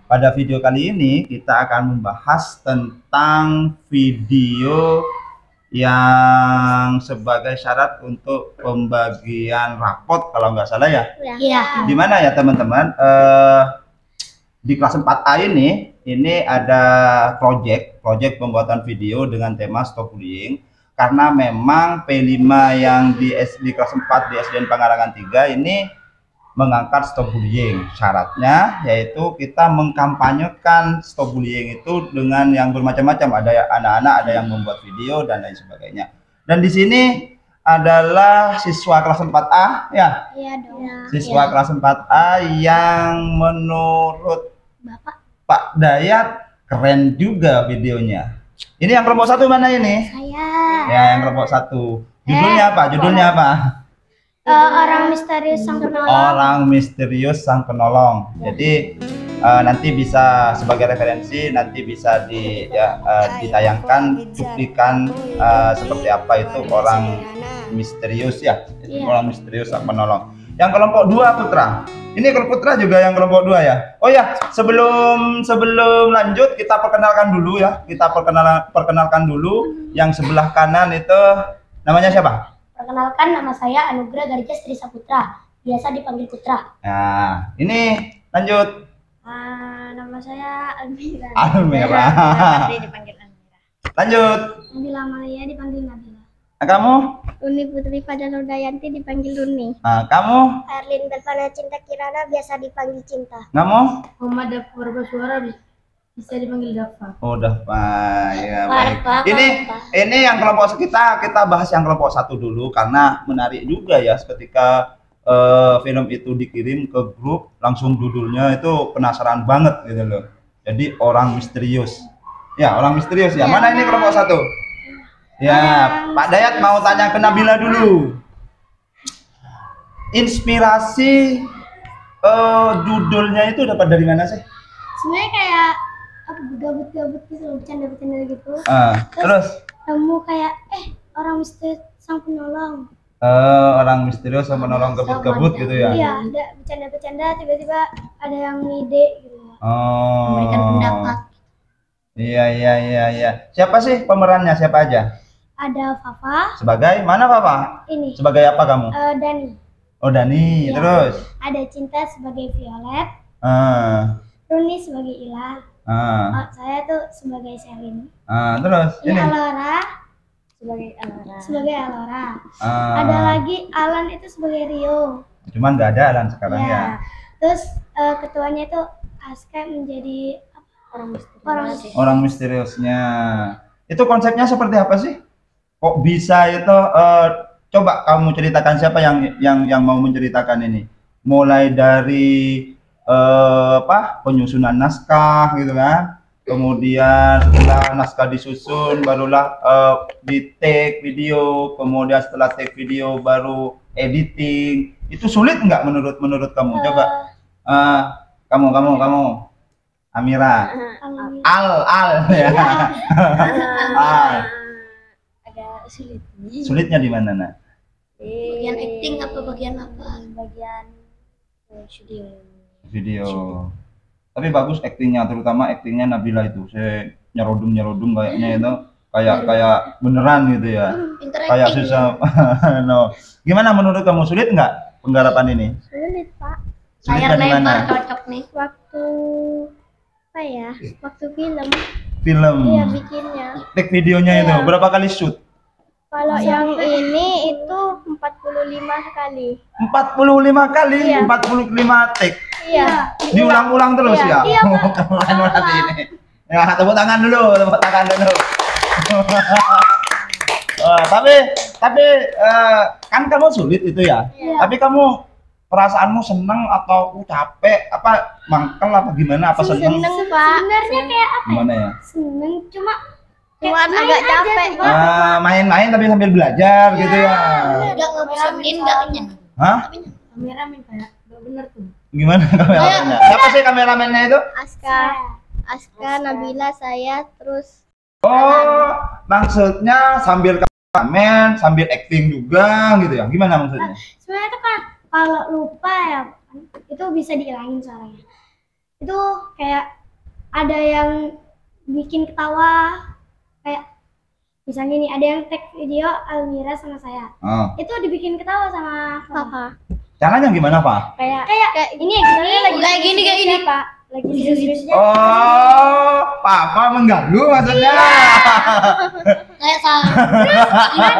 Pada video kali ini kita akan membahas tentang video yang sebagai syarat untuk pembagian rapot kalau nggak salah ya. Iya. Di mana ya teman-teman? Di kelas 4A ini ada project pembuatan video dengan tema stop bullying. Karena memang P5 yang di kelas 4 di SDN Pangarangan 3 ini mengangkat stop bullying. Syaratnya yaitu kita mengkampanyekan stop bullying itu dengan yang bermacam-macam. Ada anak-anak, ada yang membuat video dan lain sebagainya. Dan di sini adalah siswa kelas 4A ya. Iya dong. Siswa kelas 4A yang menurut Pak Dayat keren juga videonya. Ini yang kelompok 1 mana ini? Saya. Ya, yang kelompok 1. Judulnya apa? Judulnya apa? Orang misterius sang penolong. Orang misterius sang penolong. Jadi nanti bisa sebagai referensi, nanti bisa ditayangkan cuplikan seperti apa itu orang misterius ya. Orang misterius sang penolong. Yang kelompok 2 Putra. Ini Putra juga yang kelompok 2 ya. Oh ya, sebelum lanjut kita perkenalkan dulu ya. Kita perkenalkan dulu yang sebelah kanan itu namanya siapa? Perkenalkan, nama saya Anugrah Garjas Tri Saputra, biasa dipanggil Putra. Nah, ini lanjut. Nama saya Almira. Almira. Dipanggil Almira. Lanjut. Nabila Amalia dipanggil Nabila. Nah, kamu? Uni Putri Fadal Udayanti dipanggil Runi. Nah, kamu? Erlin Belvana Cinta Kirana biasa dipanggil Cinta. Kamu? Muhammad Dafar Baswara bisa dipanggil Dafa. Oh, Dafa. Ya, baik. Ini yang kelompok kita bahas yang kelompok 1 dulu karena menarik juga ya ketika film itu dikirim ke grup, langsung judulnya itu penasaran banget gitu loh. Jadi orang misterius. Ya, orang misterius ya. Mana ini kelompok 1? Ya, Pak Dayat mau tanya ke Nabila dulu. Inspirasi judulnya itu dapat dari mana sih? Sebenarnya kayak gabut-gabut gitu, bercanda-bercanda gitu. Terus kamu kayak orang misterius sang penolong. Orang misterius sang penolong gabut-gabut gitu ya? Iya, ada bercanda-bercanda tiba-tiba ada yang ngide gitu. Memberikan pendapat. Iya. Siapa sih pemerannya? Siapa aja? Ada Fafa. Sebagai mana Fafa? Ini. Sebagai apa kamu? Dani. Oh, Dani. Ya. Terus? Ada Cinta sebagai Violet. Runi sebagai Ila. Saya tuh sebagai Selin. Terus? Ini Alora sebagai Alora. Ada lagi Alan itu sebagai Rio. Cuman nggak ada Alan sekarang ya. Terus ketuanya itu Aska menjadi orang misteriusnya. Itu konsepnya seperti apa sih? Kok bisa itu? Coba kamu ceritakan siapa yang mau menceritakan ini. Mulai dari penyusunan naskah gitu kan. Kemudian setelah naskah disusun barulah di take video, kemudian setelah take video baru editing. Itu sulit nggak menurut kamu? Coba kamu Amira. Al ya. Agak sulit. Sulitnya di mana, Nak? Bagian acting apa bagian apa? Bagian video. Tapi bagus aktingnya, terutama aktingnya Nabila itu. Saya nyerodung kayaknya itu kayak beneran gitu ya. Kayak susah. No. Gimana menurut kamu, sulit nggak penggarapan ini? Sulit, Pak. Sulitnya di mana? Cocok nih. Waktu film. Iya, bikinnya. Take videonya itu berapa kali shoot? Kalau yang ini itu 45 kali. 45 kali, iya. 45 take. Iya. Diulang-ulang terus ya? Iya, berarti ini. Ya, tepuk tangan dulu. Tapi kan kamu sulit itu ya. Iya. Tapi kamu perasaanmu seneng atau capek apa mangkel apa gimana apa seneng? Seneng, Pak. Sebenarnya kayak apa? Gimana ya? Seneng cuma agak capek. Main-main tapi sambil belajar gitu ya. Enggak ngebosenin, enggak kenyang. Hah? Kameramen kayak enggak bener tuh. Gimana kameramennya? Siapa sih kameramennya itu? Aska, Nabila, saya, terus maksudnya sambil kameramen, sambil acting juga gitu ya? Gimana maksudnya? Sebenarnya itu kan kalau lupa ya, itu bisa dihilangin suaranya. Itu kayak ada yang bikin ketawa, kayak misalnya nih ada yang tag video Almira sama saya. Itu dibikin ketawa sama Papa. Caranya gimana, Pak? Kayak ini kayak gini Pak. Lagi serius-seriusnya. Oh, Papa mengganggu maksudnya. Kayak sama.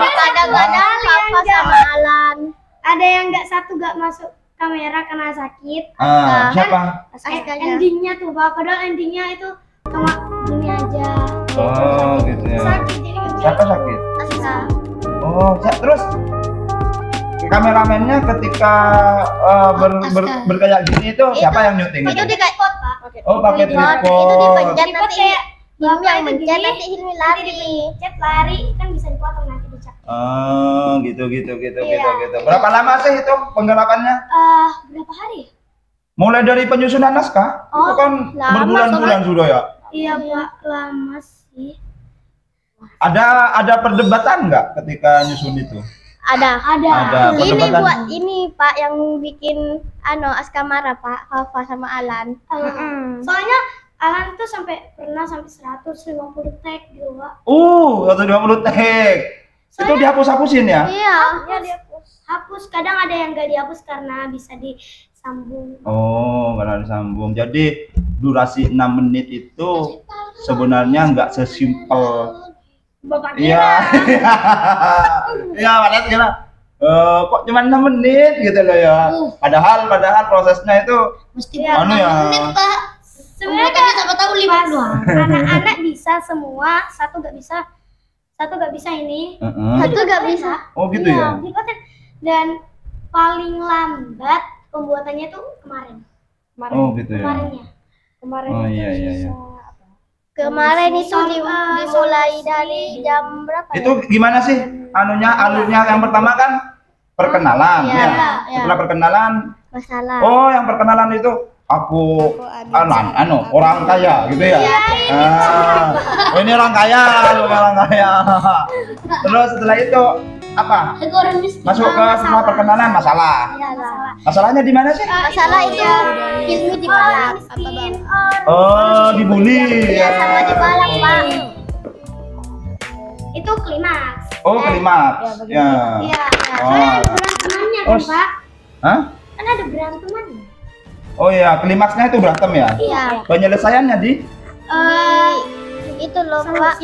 Kadang-kadang Papa sama Alan. Ada yang nggak masuk kamera karena sakit. Siapa? Endingnya tuh Pak. Padahal endingnya itu sama ini aja. Oh, gitu ya. Sakit jadi Siapa sakit? Aska. Oh, terus kameramennya ketika berkayak gini itu siapa yang nyuting? Itu di tripod Pak. Oh, pakai tripod. Itu dipencet nanti kayak Hilmi yang mencet nanti Hilmi lari. Pencet lari kan bisa dipotong nanti dicak. Oh, gitu. Berapa lama sih itu penggarapannya? Berapa hari? Mulai dari penyusunan naskah? Itu kan berbulan-bulan sudah ya? Iya Pak, lama sih. Ada perdebatan nggak ketika nyusun itu? Ada. Ini perdebatan. buat ini Pak yang bikin Aska marah Pak, Hafa sama Alan. Soalnya Alan tuh pernah sampai 150 tag gitu Pak. 150 tag. Itu dihapus-hapusin ya? Iya, dihapus. Hapus, kadang ada yang nggak dihapus karena bisa disambung. Oh, karena disambung. Jadi durasi 6 menit itu sebenarnya nggak sesimpel. Bapak Iya. Iya, padahal kira kok cuma 6 menit gitu loh ya. Padahal prosesnya itu mesti ya. Pak. Sebenarnya kan siapa tahu 50. Anak-anak bisa semua, satu nggak bisa ini. Satu nggak bisa. Oh, gitu ya. Dan paling lambat pembuatannya tuh kemarin. Oh, gitu ya. Kemarin. Oh, iya. Kemarin itu dimulai dari jam berapa? Itu gimana sih alurnya yang pertama kan perkenalan ya. Setelah perkenalan masalah. Oh, yang perkenalan itu aku orang kaya gitu ya. Oh, ini orang kaya, bukan orang kaya. Terus setelah itu apa? Masuk ke setelah perkenalan masalah. Masalahnya di mana sih? Masalah itu Hilmi dibalak. Oh, dibully. Iya, sama dibalak, Pak. Itu klimaks. Oh, klimaks. Ya. Iya. Soalnya ada berantemannya kan, Pak? Hah? Kan ada berantemannya. Oh iya, klimaksnya itu berantem ya? Iya. Penyelesaiannya di? Itu loh, Pak.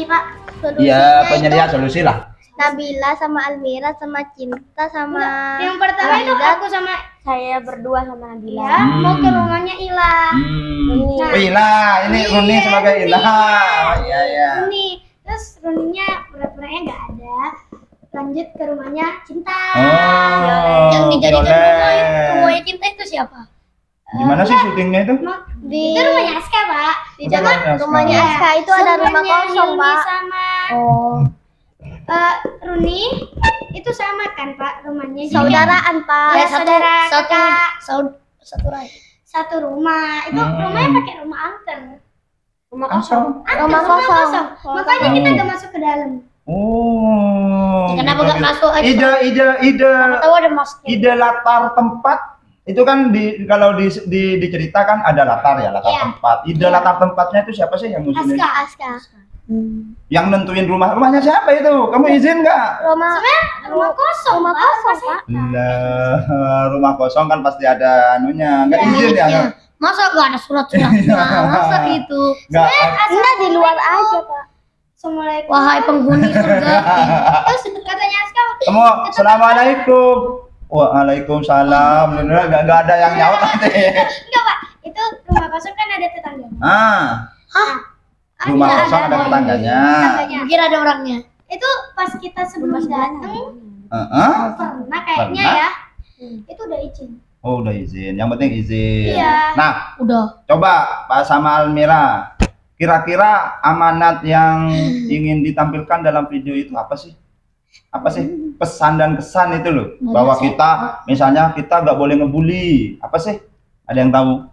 Iya, penyelesaian solusi lah. Nabila sama Almira sama Cinta sama yang pertama itu aku sama saya berdua sama Nabila mau ke rumahnya Ila. Ila, ini Runi sebagai Ila. Iya. Runi, terus Runinya pura-puranya nggak ada. Lanjut ke rumahnya Cinta. Yang dijadikan rumahnya Cinta itu siapa? Gimana sih syutingnya itu? Itu rumahnya Aska, Pak. Di zaman rumahnya Aska itu ada rumah kosong, Pak. Runi itu sama kan Pak rumahnya saudaraan Pak ya, satu rumah itu rumahnya pakai rumah angker rumah kosong makanya kita nggak masuk ke dalam. Kenapa nggak masuk aja? Ide latar tempat itu kan kalau diceritakan ada latar tempat. Ide latar tempatnya itu siapa sih yang ngusulin? Aska. Yang nentuin rumahnya siapa itu? Kamu izin nggak? Rumah kosong Pak. Rumah kosong kan pasti ada anunya. Nggak izin ya? Masa nggak ada surat-suratnya? Masa gitu? Enggak di luar aja Pak. Assalamualaikum. Wahai penghuni surga. Terus katanya Aska. Kamu assalamualaikum. Waalaikumsalam. Nggak ada yang nyaut nanti. Enggak Pak. Itu rumah kosong kan ada tetangganya. Rumah kosong ada tetangganya. Mungkin ada orangnya. Itu pas kita sebelum datang pernah kayaknya ya. Itu udah izin. Oh, udah izin. Yang penting izin. Iya. Nah, udah. Coba Pak sama Almira. Kira-kira amanat yang ingin ditampilkan dalam video itu apa sih? Pesan dan kesan itu loh. Bahwa kita misalnya kita nggak boleh ngebully. Apa sih? Ada yang tahu?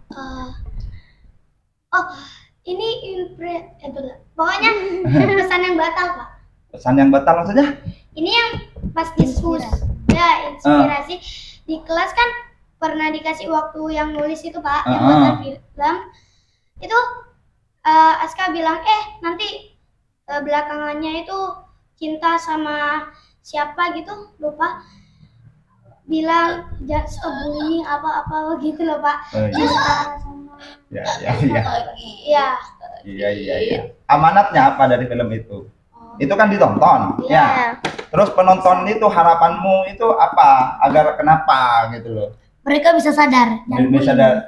Ini pokoknya pesan yang batal Pak. Pesan yang batal maksudnya? Ini yang pas diskusi ya inspirasi di kelas kan pernah dikasih waktu yang nulis itu Pak yang buatan film itu Aska bilang nanti belakangannya itu cinta sama siapa gitu, lupa, bilang just bully apa gitu loh Pak. Iya. Amanatnya apa dari film itu? Itu kan ditonton, ya. Terus penonton itu harapanmu itu apa? Agar kenapa gitu loh? Mereka bisa sadar.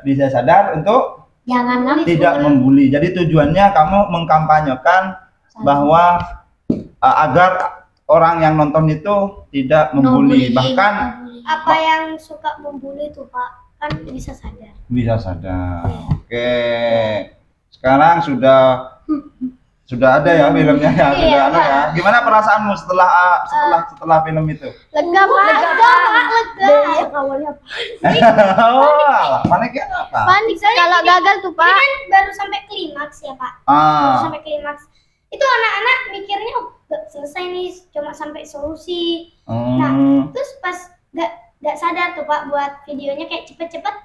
Bisa sadar untuk tidak membuli. Jadi tujuannya kamu mengkampanyekan bahwa agar orang yang nonton itu tidak membuli, bahkan apa yang suka membuli itu Pak kan bisa sadar. Bisa sadar. Oke. Sekarang sudah ada ya filmnya ya, sudah ada ya. Gimana perasaanmu setelah film itu? Lega Pak, lega. Awalnya panik ya apa? Panik kalau gagal tuh Pak. Ini kan baru sampai klimaks ya Pak. Baru sampai klimaks. Itu anak-anak mikirnya selesai nih, cuma sampai solusi. Nah, terus pas gak sadar tuh Pak buat videonya kayak cepet-cepet,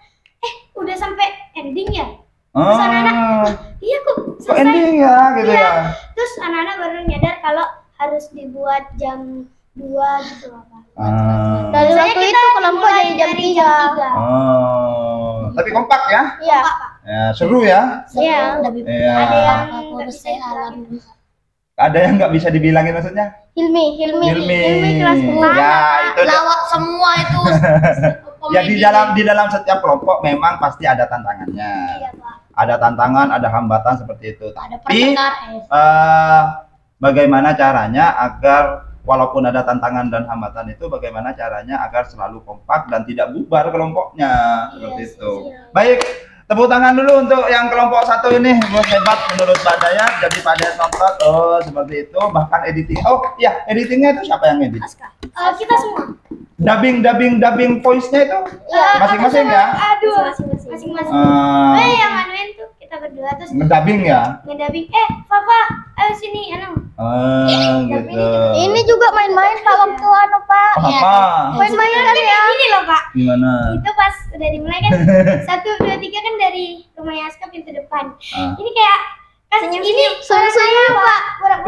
udah sampai ending ya. Terus anak-anak, iya kok selesai. Ending ya gitu ya. Terus anak-anak baru nyadar kalau harus dibuat jam 2 gitu loh Pak. Dari waktu itu kelompok jadi jam 3. Tapi kompak ya? Iya. Ya, seru ya? Iya. Ada yang nggak bisa Ada yang nggak bisa dibilangin maksudnya? Hilmi kelas Ya, itu lawak semua itu. Ya di dalam setiap kelompok memang pasti ada tantangannya. Iya, Pak. Ada tantangan, ada hambatan seperti itu. Ada Tapi bagaimana caranya agar walaupun ada tantangan dan hambatan itu, bagaimana caranya agar selalu kompak dan tidak bubar kelompoknya seperti itu. Baik. Tepuk tangan dulu untuk yang kelompok satu ini, hebat menurut Pak Dayat. Jadi Pak Dayat nonton, seperti itu. Bahkan editing, editingnya itu siapa yang edit? Kita semua. Dubbing voice-nya itu masing-masing ya? Aduh, masing-masing. Yang anuin tuh kita berdua terus ngedubbing ya? Ngedubbing, Fafa, ayo sini, Gitu. Ini juga main-main kalau ke anu Pak. Apa? Main-main kan ya? Ini loh Pak. Gimana? Itu pas udah dimulai kan 1, 2, 3 kan dari rumahnya Aska pintu depan. Ini kayak ini suara saya Pak.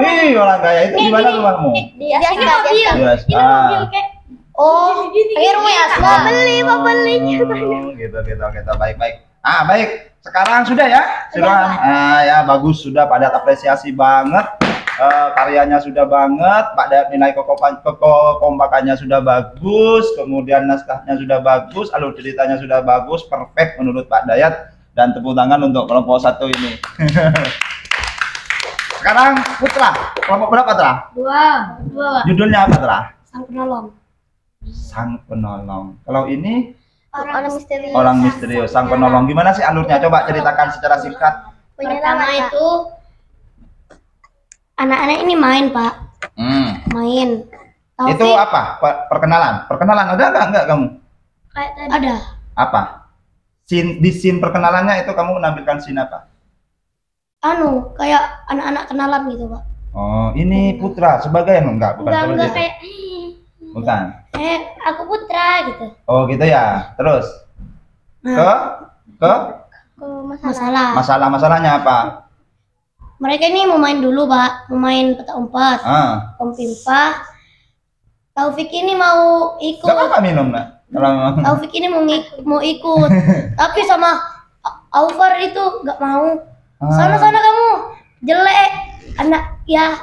Wih, orang kaya itu gimana rumahmu? Ini mobil. Ini mobil kayak kayak rumah Aska. Mau beli. Gitu. Baik. Baik. Sekarang sudah ya? Sudah. Ya bagus, sudah pada apresiasi banget. Karyanya sudah banget, Pak Dayat nilai kekompakannya sudah bagus, kemudian naskahnya sudah bagus, alur ceritanya sudah bagus, perfect menurut Pak Dayat, dan tepuk tangan untuk kelompok satu ini. Sekarang Putra, kelompok berapa Tra? 2. Judulnya apa Tra? Sang Penolong. Kalau ini Orang misterius. Sang Penolong. Gimana sih alurnya? Coba ceritakan secara singkat. Pertama itu anak-anak ini main Pak. Main. Itu apa? Perkenalan ada nggak kamu? Ada. Apa? Di scene perkenalannya itu kamu menampilkan scene apa? Kayak anak-anak kenalan gitu Pak. Oh, ini Putra sebagai bukan kayak bukan. Aku Putra gitu. Oh, gitu ya. Terus ke masalahnya apa? Mereka ini mau main dulu Pak, mau main petak umpet, Om Pimpah. Taufik ini mau ikut. Gak apa-apa minum nak. Taufik ini mau ikut, tapi sama Aufar itu gak mau. Sana kamu jelek anak ya.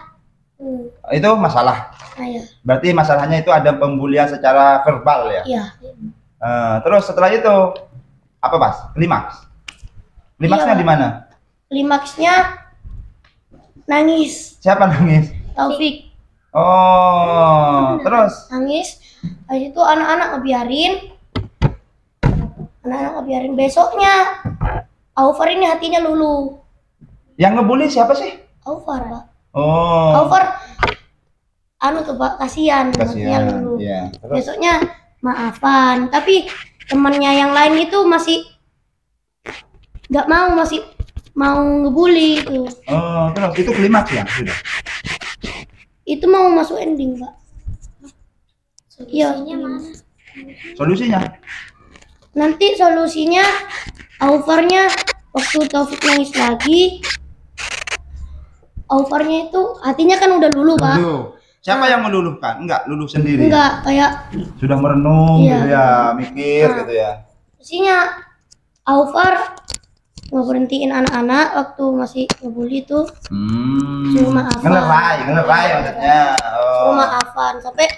Itu masalah. Berarti masalahnya itu ada pembulian secara verbal ya? Iya. Terus setelah itu apa Mas? Klimaksnya di mana? Klimaksnya nangis. Siapa nangis? Taufik. Oh, terus? Nangis. Habis itu anak-anak ngebiarin. Besoknya Aufar ini hatinya luluh. Yang ngebully siapa sih? Aufar Pak. Oh. Aufar tuh Pak, kasihan dulu. Iya. Besoknya maafan, tapi temannya yang lain itu masih masih mau ngebully itu. Oh, terus itu klimaks ya sudah. Itu mau masuk ending Pak. Iya. Solusinya? Nanti solusinya Aufarnya waktu Taufik nangis lagi, Aufarnya itu hatinya kan udah luluh, Pak. Luluh. Siapa yang meluluhkan? Enggak, luluh sendiri. Enggak, kayak Sudah merenung Iya. gitu ya, mikir Nah. gitu ya. isinya Aufar ngeberhentiin anak-anak waktu masih ngebully tuh. Suruh maafan. Ngelerai maksudnya. Suruh maafan sampai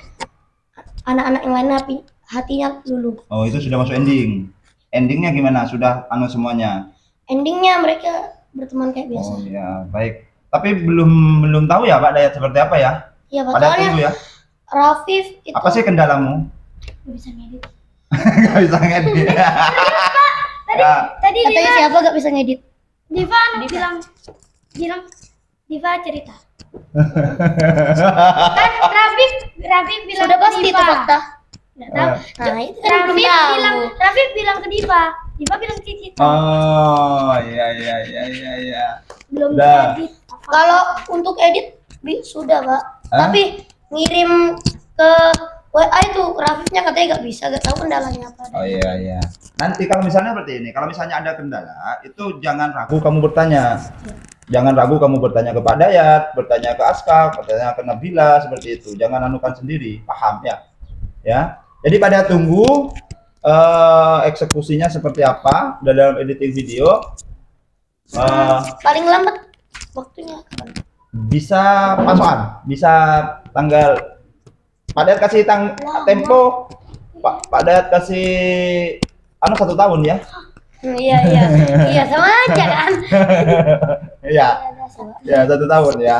anak-anak yang lain hatinya luluh. Oh, itu sudah masuk ending. Endingnya gimana? Sudah semuanya. Endingnya mereka berteman kayak biasa. Oh ya, baik. Tapi belum tahu ya Pak Dayat seperti apa ya? Iya, Pada soalnya tunggu ya. Rafif itu Apa sih kendalamu? nggak bisa ngedit. Gak bisa ngedit. Tadi katanya siapa gak bisa ngedit? Diva bilang Diva cerita. Kan Rafif bilang Sudah pasti itu fakta. Nggak tahu. Nah, itu kan belum tahu. Rafif bilang ke Diva bilang ke Cici. Oh, iya. Belum Udah. edit. Kalau untuk edit sudah, Pak. Tapi ngirim ke WA itu Rafifnya katanya nggak bisa, nggak tahu kendalanya apa. Oh iya. Nanti kalau misalnya seperti ini, kalau misalnya ada kendala, itu jangan ragu kamu bertanya. Jangan ragu kamu bertanya ke Pak Dayat, bertanya ke Aska, bertanya ke Nabila, seperti itu. Jangan anukan sendiri, paham ya? Ya. Jadi pada tunggu eksekusinya seperti apa dalam editing video. Paling lambat waktunya kapan? Bisa pasokan, bisa tanggal. Pak Dayat kasih tempo, Pak Dayat kasih 1 tahun ya. Iya sama aja kan. Ya 1 tahun ya.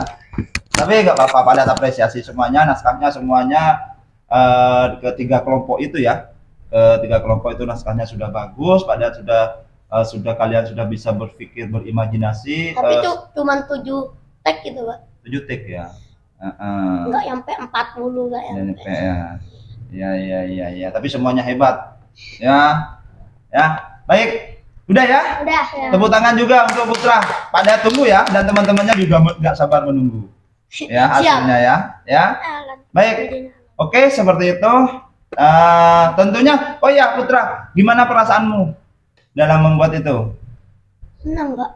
Tapi nggak apa-apa, Pak Dayat apresiasi semuanya, naskahnya semuanya ketiga kelompok itu ya. Ketiga kelompok itu naskahnya sudah bagus, Pak Dayat sudah kalian sudah bisa berpikir, berimajinasi. Tapi itu cuma 7 tag gitu, Pak. 7 take ya. Enggak nyampe 40 enggak nyampe. Ya. Tapi semuanya hebat. Ya. Baik. Udah ya? Udah. Tepuk tangan juga untuk Putra. Pada tunggu ya, dan teman-temannya juga nggak sabar menunggu. Ya, hasilnya ya. Baik. Oke, seperti itu. Tentunya. Oh ya, Putra, gimana perasaanmu dalam membuat itu? Senang, Pak.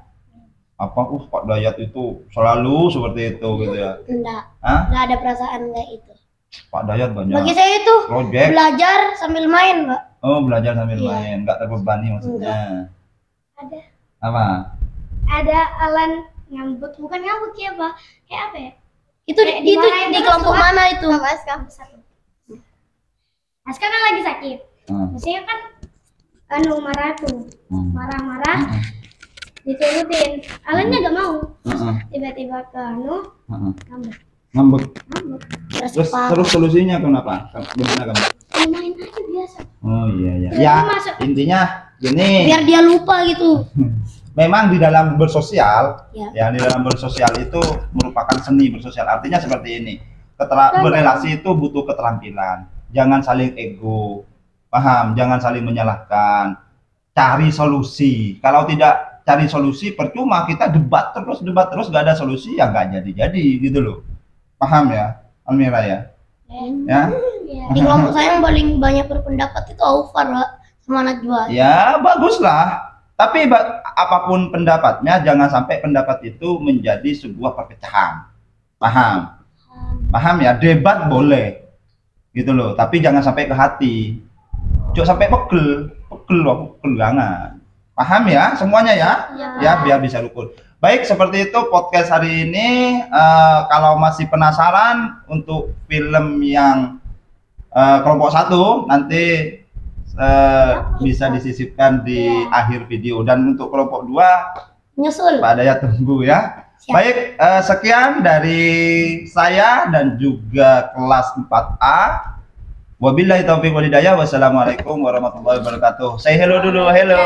Apa Pak Dayat itu selalu seperti itu gitu ya? Enggak. Hah? Enggak ada perasaan kayak itu. Pak Dayat banyak Bagi saya itu project. belajar sambil main, Pak. Oh, belajar sambil Iya. main, nggak terbebani maksudnya. Ada Apa? Alan ngambut, bukan ngambut ya, Pak. Kayak apa ya? Itu Kayak di dimarahin terus, kelompok Pak. mana itu? Aska kan lagi sakit. Maksudnya kan marah tuh. Marah-marah. Diturutin. Alannya gak mau. Tiba-tiba ke ngambek. Ngambek. Terus solusinya kenapa? Gimana kamu? Main aja biasa. Oh iya. Jadi Ya, masuk. intinya gini. Biar dia lupa gitu. Memang di dalam bersosial, Ya. di dalam bersosial itu merupakan seni bersosial. Artinya seperti ini. Berrelasi itu butuh keterampilan. Jangan saling ego. Paham? Jangan saling menyalahkan. Cari solusi. Kalau tidak cari solusi, percuma kita debat terus gak ada solusi, ya nggak jadi gitu loh. Paham ya, Almira ya? Ya? Di kelompok saya yang paling banyak berpendapat itu Aufar, Pak, sama Najwa. Ya baguslah. Tapi apapun pendapatnya, jangan sampai pendapat itu menjadi sebuah perpecahan. Paham ya? Debat boleh, gitu loh. Tapi jangan sampai ke hati. Jangan sampai pegel banget. Paham ya semuanya ya? Ya biar bisa rukun. Baik, seperti itu podcast hari ini. Kalau masih penasaran untuk film yang kelompok 1 nanti bisa disisipkan di akhir video, dan untuk kelompok 2 Nyusul. Pak Dayat tunggu ya. Siap. Baik, sekian dari saya dan juga kelas 4A. Wabillahi taufiq wal hidayah. Wassalamualaikum warahmatullahi wabarakatuh. Say hello dulu, hello.